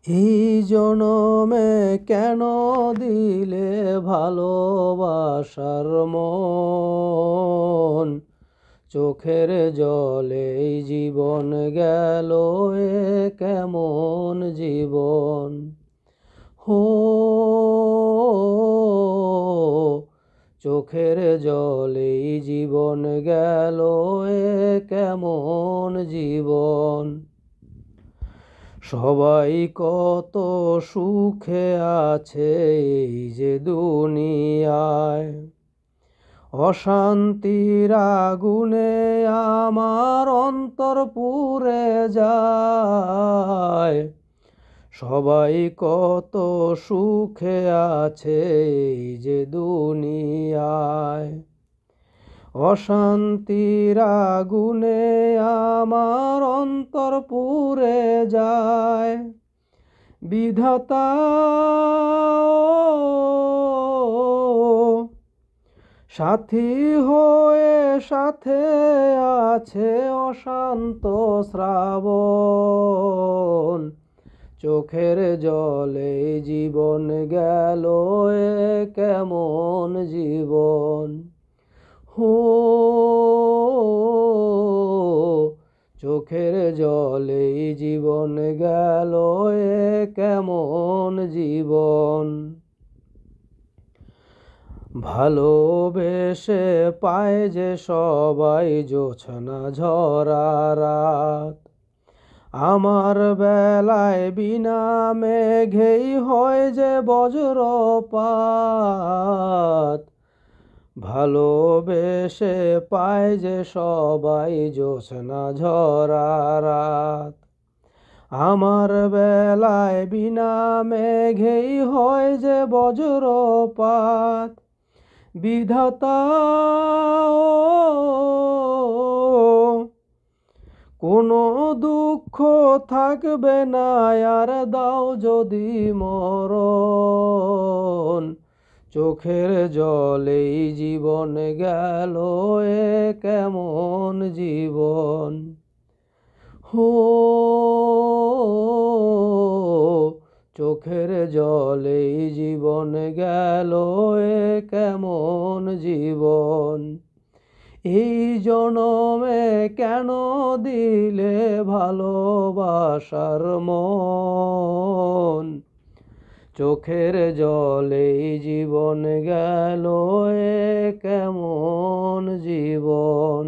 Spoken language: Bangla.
এই জনমে কেন দিলে ভালোবাসার মন, চোখের জলে জীবন গেল এ কেমন জীবন। হো চোখের জলে জীবন গেল এ কেমন জীবন। সবাই কত সুখে আছে এই যে দুনিয়ায়, অশান্তির আগুনে আমার অন্তর পুড়ে যায়। সবাই কত সুখে আছে এই যে দুনিয়ায়, অশান্তির আগুনে আমার অন্তর পুড়ে যায়। বিধাতা সাথী হয়ে সাথে আছে অশান্ত শ্রাবণ, চোখের জলে জীবন গেল এ কেমন জীবন। হো চোখের জলে জীবন গেল এ কেমন জীবন। ভালোবেসে পায় যে সবাই জোছনা ঝরা রাত, আমার বেলায় বিনা মেঘেই হয় যে বজ্রপাত। ভালোবেসে পায় যে সবাই জোছনা ঝরা রাত, আমার বেলায় বিনা মেঘেই হয় যে বজ্রপাত। বিধাতা কোনো দুঃখ থাকবে না আর দাও যদি মরণ, চোখের জলেই জীবন গেল এ কেমন জীবন। হো চোখের জলেই জীবন গেল এ কেমন জীবন। এই জনমে কেন দিলে ভালোবাসার মন, চোখের জলেই জীবন গেল এ কেমন জীবন।